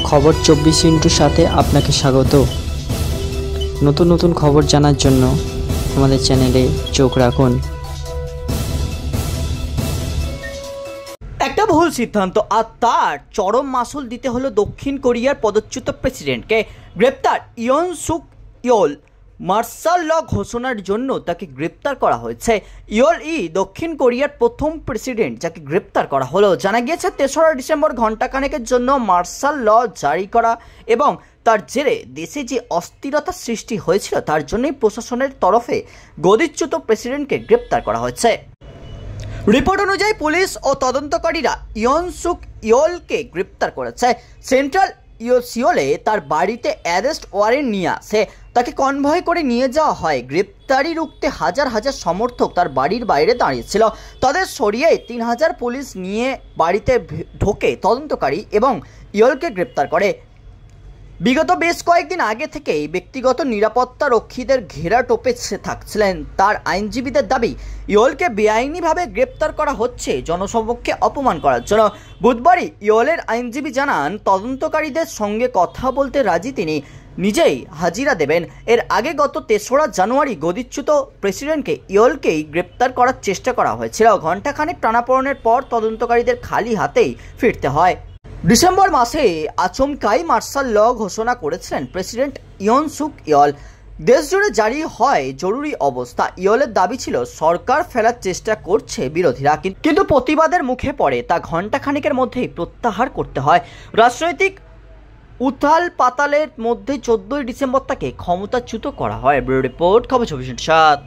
খবর 24 সাথে আপনাকে স্বাগত। নতুন নতুন খবর জানার জন্য আমাদের চ্যানেলে চোখ রাখুন। একটা ভুল সিদ্ধান্ত আর তার চরম মাসুল দিতে হলো দক্ষিণ কোরিয়ার পদচ্যুত প্রেসিডেন্টকে। গ্রেপ্তার ইয়ন সুক ইয়োল। মার্শাল ল ঘোষণার জন্য তাকে গ্রেপ্তার করা হয়েছে। ইয়োল দক্ষিণ কোরিয়ার প্রথম প্রেসিডেন্ট যাকে গ্রেপ্তার করা হলো। জানা গিয়েছে ৩রা ডিসেম্বর ঘণ্টাখানেকের জন্য মার্শাল ল জারি করা এবং তার জেরে দেশে যে অস্থিরতা সৃষ্টি হয়েছিল তার জন্যই প্রশাসনের তরফে গদিচ্যুত প্রেসিডেন্টকে গ্রেপ্তার করা হয়েছে। রিপোর্ট অনুযায়ী পুলিশ ও তদন্তকারীরা ইয়ন সুক ইয়োলকে গ্রেপ্তার করেছে। সেন্ট্রাল সিওলে তার বাড়িতে অ্যারেস্ট ওয়ারেন্ট নিয়ে আসে। তাকে কনভয় করে নিয়ে যাওয়া হয়। গ্রেপ্তারি রুখতে হাজার হাজার সমর্থক তার বাড়ির বাইরে দাঁড়িয়েছিল। তাদের সরিয়ে ৩,০০০ পুলিশ নিয়ে বাড়িতে ঢোকে তদন্তকারী এবং ইয়োলকে গ্রেপ্তার করে। বিগত বেশ কয়েকদিন আগে থেকেই ব্যক্তিগত নিরাপত্তা রক্ষীদের ঘেরাটোপে থাকছিলেন তার আইনজীবীদের দাবি ইয়োলকে বেআইনিভাবে গ্রেপ্তার করা হচ্ছে জনসমক্ষে অপমান করার জন্য। বুধবারই ইয়োলের আইনজীবী জানান তদন্তকারীদের সঙ্গে কথা বলতে রাজি, তিনি নিজেই হাজিরা দেবেন। এর আগে গত ৩রা জানুয়ারি গদিচ্যুত প্রেসিডেন্টকে ইয়োলকেই গ্রেপ্তার করার চেষ্টা করা হয়েছিল। ঘণ্টাখানেক টানাপোড়েনের পর তদন্তকারীদের খালি হাতেই ফিরতে হয়। ডিসেম্বর মাসে আচমকাই মার্শাল ল ঘোষণা করেছিলেন প্রেসিডেন্ট ইয়ন সুক ইয়োল। দেশজুড়ে জারি হয় জরুরি অবস্থা। ইয়োলের দাবি ছিল সরকার ফেলার চেষ্টা করছে বিরোধীরা, কিন্তু প্রতিবাদের মুখে পড়ে তা ঘণ্টাখানেকের মধ্যেই প্রত্যাহার করতে হয়। রাজনৈতিক উথাল পাতালের মধ্যে 14ই ডিসেম্বর তাকে ক্ষমতাচ্যুত করা হয়। রিপোর্ট খবর 24/7।